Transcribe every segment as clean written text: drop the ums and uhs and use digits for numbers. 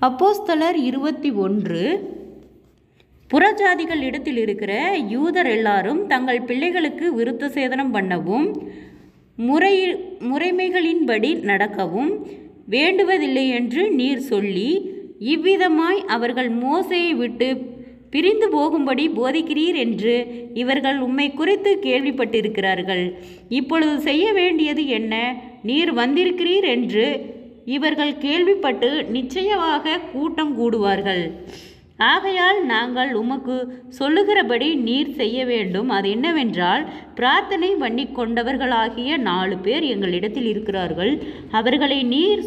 அப்போஸ்தலர் 21. புறஜாதிகள் இடத்தில் இருக்கிற யூதர் எல்லாரும் தங்கள் பிள்ளைகளுக்கு விருத்த சேதனம் பண்ணவும் முறைமைகளின்படி நடக்கவும் வேண்டுவதில்லை என்று நீர் சொல்லி இவ்விதமாய் அவர்கள் மோசேயை விட்டு பிரிந்து போகும்படி போதிக்கிறீர் என்று இவர்கள் உம்மை குறித்து கேள்விப்பட்டிருக்கிறார்கள். இப்பொழுது செய்ய வேண்டியது என்ன? நீர் வந்திருக்கிறீர் என்று இவர்கள் கேள்விப்பட்டு நிச்சயமாக கூட்டம் கூடுவார்கள். ஆகையால் நாங்கள் உமக்கு சொல்லுகிறபடி நீர் செய்ய வேண்டும். அது என்னவென்றால், பிரார்த்தனை பண்ணி கொண்டவர்களாகிய 4 பேர் எங்களிடத்தில் இருக்கிறார்கள். அவர்களை நீர்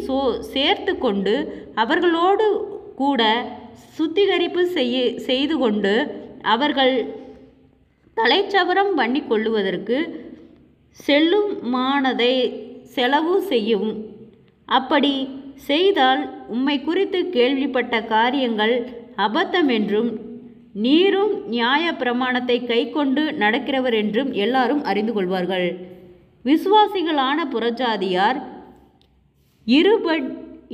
சேர்த்து கொண்டு அவர்களோடு கூட சுத்திகரிப்பு செய்து கொண்டு அவர்கள் தலைச்சவரம் பண்ணி கொள்ளுவதற்கு செல்லுமானதை செலவு செய்யும். அப்படி செய்தால் உம்மை குறித்து கேள்விப்பட்ட காரியங்கள் அபத்தம் என்றும் நீரும் நியாய பிரமாணத்தை கை கொண்டு நடக்கிறவர் என்றும் எல்லாரும் அறிந்து கொள்வார்கள். விசுவாசிகளான புறஜாதியார்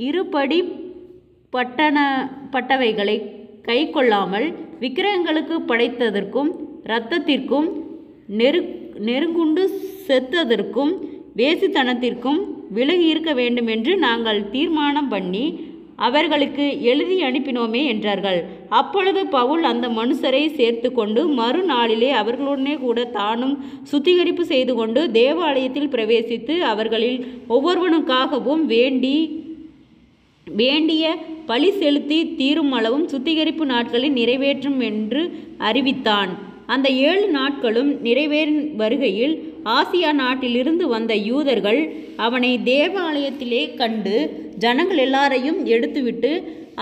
இருபடிப்பட்டவைகளை கை கொள்ளாமல் விக்கிரகங்களுக்கு படைத்ததற்கும் இரத்தத்திற்கும் நெருங்குண்டு செத்ததற்கும் வேசித்தனத்திற்கும் விலகி இருக்க வேண்டும் என்று நாங்கள் தீர்மானம் பண்ணி அவர்களுக்கு எழுதி அனுப்பினோமே என்றார்கள். அப்பொழுது பவுல் அந்த மனுஷரை சேர்த்து கொண்டு மறுநாளிலே அவர்களுடனே கூட தானும் சுத்திகரிப்பு செய்து கொண்டு தேவாலயத்தில் பிரவேசித்து அவர்களில் ஒவ்வொருவனுக்காகவும் வேண்டிய பலி செலுத்தி தீரும் அளவும் சுத்திகரிப்பு நாட்களில் நிறைவேற்றும் என்று அறிவித்தான். அந்த 7 நாட்களும் நிறைவேறும் வருகையில் ஆசியா நாட்டிலிருந்து வந்த யூதர்கள் அவனை தேவாலயத்திலே கண்டு ஜனங்கள் எல்லாரையும் எடுத்துவிட்டு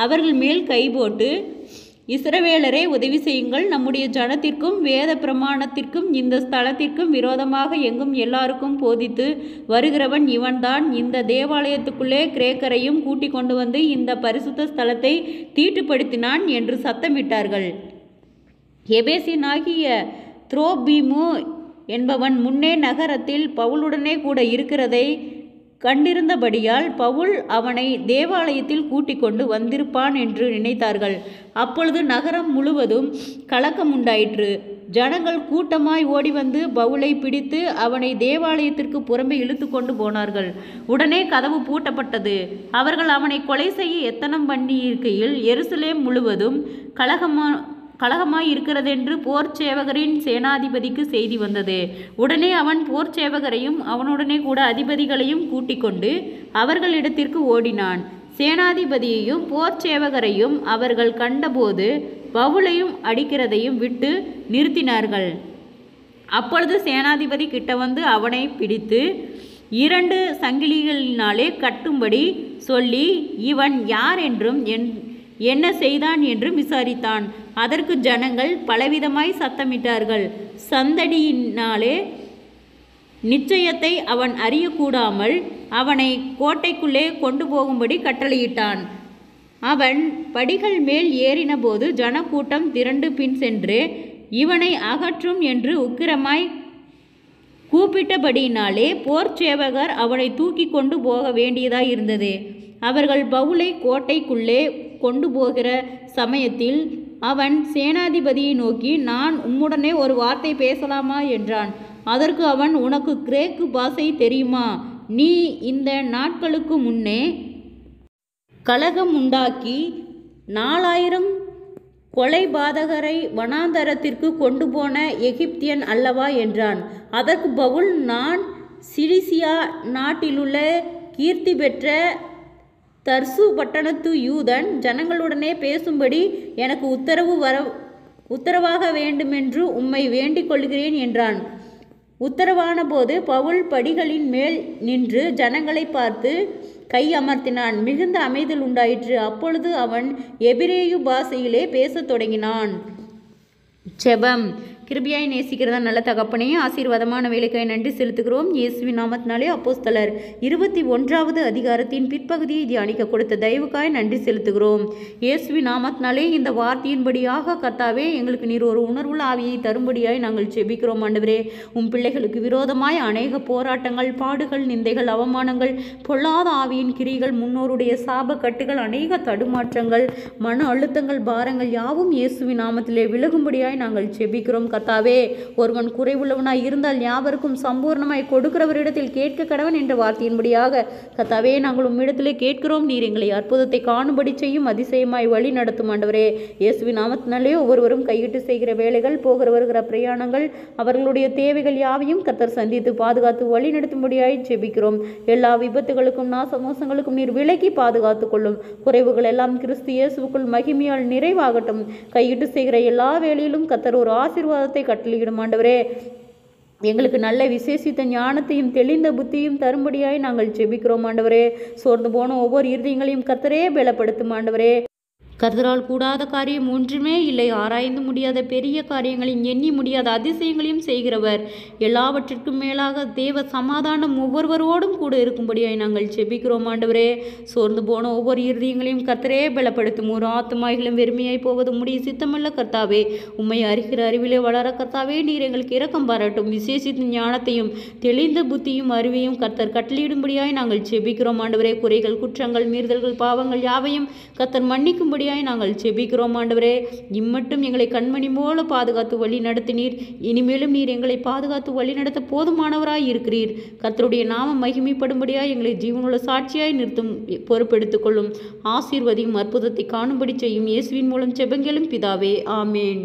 அவர்கள் மேல் கை போட்டு, இஸ்ரவேலரே உதவி செய்யுங்கள், நம்முடைய ஜனத்திற்கும் வேத பிரமாணத்திற்கும் இந்த ஸ்தலத்திற்கும் விரோதமாக எங்கும் எல்லாருக்கும் போதித்து வருகிறவன் இவன்தான். இந்த தேவாலயத்துக்குள்ளே கிரேக்கரையும் கூட்டிக் கொண்டு வந்து இந்த பரிசுத்த ஸ்தலத்தை தீட்டுப்படுத்தினான் என்று சத்தமிட்டார்கள். எபேசியனாகிய துரோபீமு என்பவன் முன்னே நகரத்தில் பவுலுடனே கூட இருக்கிறதை கண்டிருந்தபடியால் பவுல் அவனை தேவாலயத்தில் கூட்டிக் கொண்டு வந்திருப்பான் என்று நினைத்தார்கள். அப்பொழுது நகரம் முழுவதும் கலக்கம் உண்டாயிற்று. ஜனங்கள் கூட்டமாய் ஓடி வந்து பவுலை பிடித்து அவனை தேவாலயத்திற்கு புறம்பே இழுத்து கொண்டு போனார்கள். உடனே கதவு பூட்டப்பட்டது. அவர்கள் அவனை கொலை செய்ய எத்தனம் பண்ணி இருக்கையில் எருசலேம் முழுவதும் கலகமாய் இருக்கிறதென்று போர் சேவகரின் சேனாதிபதிக்கு செய்தி வந்தது. உடனே அவன் போர் சேவகரையும் அவனுடனே கூட அதிபதிகளையும் கூட்டிக் கொண்டு அவர்களிடத்திற்கு ஓடினான். சேனாதிபதியையும் போர் சேவகரையும் அவர்கள் கண்டபோது பவுலையும் அடிக்கிறதையும் விட்டு நிறுத்தினார்கள். அப்பொழுது சேனாதிபதி கிட்ட வந்து அவனை பிடித்து 2 சங்கிலிகளினாலே கட்டும்படி சொல்லி இவன் யார் என்றும் என்ன செய்தான் என்றும் விசாரித்தான். அதற்கு ஜனங்கள் பலவிதமாய் சத்தமிட்டார்கள். சந்தடியினாலே நிச்சயத்தை அவன் அறியக்கூடாமல் அவனை கோட்டைக்குள்ளே கொண்டு போகும்படி கட்டளையிட்டான். அவன் படிகள் மேல் ஏறினபோது ஜனக்கூட்டம் திரண்டு பின் சென்று இவனை அகற்றும் என்று உக்கிரமாய் கூப்பிட்டபடியினாலே போர் சேவகர் அவனை தூக்கி கொண்டு போக வேண்டியதாய் இருந்தது. அவர்கள் பவுலை கோட்டைக்குள்ளே கொண்டு போகிற சமயத்தில் அவன் சேனாதிபதியை நோக்கி, நான் உம்முடனே ஒரு வார்த்தை பேசலாமா என்றான். அதற்கு அவன், உனக்கு கிரேக்கு பாஷை தெரியுமா? நீ இந்த நாட்களுக்கு முன்னே கலகம் உண்டாக்கி 4000 கொலைபாதகரை வனாந்தரத்திற்கு கொண்டு போன எகிப்தியன் அல்லவா என்றான். அதற்கு பவுல், நான் சிலிசியா நாட்டிலுள்ள கீர்த்தி பெற்ற தர்சு பட்டணத்து யூதன், ஜனங்களுடனே பேசும்படி எனக்கு உத்தரவாக வேண்டுமென்று உம்மை வேண்டிக் கொள்கிறேன் என்றான். உத்தரவான போது பவுல் படிகளின் மேல் நின்று ஜனங்களை பார்த்து கை அமர்த்தினான். மிகுந்த அமைதல் உண்டாயிற்று. அப்பொழுது அவன் எபிரேயு பாஷையிலே பேசத் தொடங்கினான். ஜெபம். கிருபையாய் நேசிக்கிறதா நல்ல தகப்பனே, ஆசீர்வாதமான வேலைக்காய் நன்றி செலுத்துகிறோம். இயேசுவின் நாமத்தினாலே அப்போஸ்தலர் 21வது அதிகாரத்தின் பிற்பகுதியை தியானிக்க கொடுத்த தயவுக்காய் நன்றி செலுத்துகிறோம். இயேசுவின் நாமத்தினாலே இந்த வார்த்தையின்படியாக கர்த்தாவே எங்களுக்கு நீர் ஒரு உணர்வுள்ள ஆவியை தரும்படியாய் நாங்கள் ஜெபிக்கிறோம். ஆண்டவரே, உம் பிள்ளைகளுக்கு விரோதமாய் அநேக போராட்டங்கள், பாடுகள், நிந்தைகள், அவமானங்கள், பொல்லாத ஆவியின் கிரிகள், முன்னோருடைய சாப கட்டுகள், அநேக தடுமாற்றங்கள், மன அழுத்தங்கள், பாரங்கள் யாவும் இயேசுவின் நாமத்திலே விலகும்படியாய் நாங்கள் ஜெபிக்கிறோம். கர்த்தாவே, ஒருவன் குறைவுள்ளவனாய் இருந்தால் யாவருக்கும் சம்பூர்ணமாய் கொடுக்கிறவரிடத்தில் கேட்க கடவன் என்ற வார்த்தையின்படியாக கர்த்தாவே, நாங்கள் உம்மிடத்திலே கேட்கிறோம். நீர் எங்களை அற்புதத்தை காணும்படி செய்யும், அதிசயமாய் வழி நடத்தும். ஆண்டவரே, இயேசுவின் நாமத்தினாலே ஒவ்வொருவரும் கையிட்டு செய்கிற வேலைகள், போகிற வருகிற பிரயாணங்கள், அவர்களுடைய தேவைகள் யாவையும் கர்த்தர் சந்தித்து பாதுகாத்து வழி நடத்தும்படியாய் ஜெபிக்கிறோம். எல்லா விபத்துகளுக்கும் நாசமோசங்களுக்கும் நீர் விலக்கி பாதுகாத்துக் கொள்ளும். குறைவுகள் எல்லாம் கிறிஸ்து இயேசுவுக்குள் மகிமையால் நிறைவாகட்டும். கையிட்டு செய்கிற எல்லா வேலையிலும் கர்த்தர் ஒரு ஆசீர்வாதத்தை கட்டளையிடும். ஆண்டவரே, எங்களுக்கு நல்ல விசேஷித்த ஞானத்தையும் தெளிந்த புத்தியும் தரும்படியாய் நாங்கள் ஜெபிக்கிறோம். ஆண்டவரே, சோர்ந்து போன ஒவ்வொரு இருதயங்களையும் கர்த்தரே பலப்படுத்தும். ஆண்டவரே, கர்த்தரால் கூடாத காரியம் ஒன்றுமே இல்லை. ஆராய்ந்து முடியாத பெரிய காரியங்களையும் எண்ணி முடியாத அதிசயங்களையும் செய்கிறவர். எல்லாவற்றிற்கும் மேலாக தேவ சமாதானம் ஒவ்வொருவரோடும் கூட இருக்கும்படியாய் நாங்கள் ஜெபிக்கிறோம். ஆண்டவரே, சோர்ந்து போன ஒவ்வொரு இருதயங்களையும் கர்த்தரே பலப்படுத்தும். ஒரு ஆத்துமாய்களும் வெறுமையாய் போவது முடிய சித்தமல்ல. கர்த்தாவே, உம்மை அறிகிற அறிவிலே வளர கர்த்தாவே, நீர் எங்களுக்கு இரக்கம் பாராட்டும். விசேஷித்த ஞானத்தையும் தெளிந்த புத்தியும் அறிவையும் கர்த்தர் கட்டளையிடும்படியாய் நாங்கள் ஜெபிக்கிறோம். ஆண்டவரே, குறைகள், குற்றங்கள், மீறுதல்கள், பாவங்கள் யாவையும் கர்த்தர் மன்னிக்கும்படி நாங்கள் ஜெபிக்கிறோம். ஆண்டவரே, இம்மட்டும் எங்களை கண்மணி போல பாதுகாத்து வழி நடத்தினீர். இனிமேலும் நீர் எங்களை பாதுகாத்து வழி நடத்த போதுமானவராய் இருக்கிறீர். கர்த்தருடைய நாமம் மகிமைப்படும்படியாய் எங்களை ஜீவனுள்ள சாட்சியாய் நிறுத்தும் பொறுப்பெடுத்துக் கொள்ளும். ஆசீர்வதியும், அற்புதத்தை காணும்படி செய்யும். இயேசுவின் மூலம் ஜெபங்களும் பிதாவே, ஆமேன்.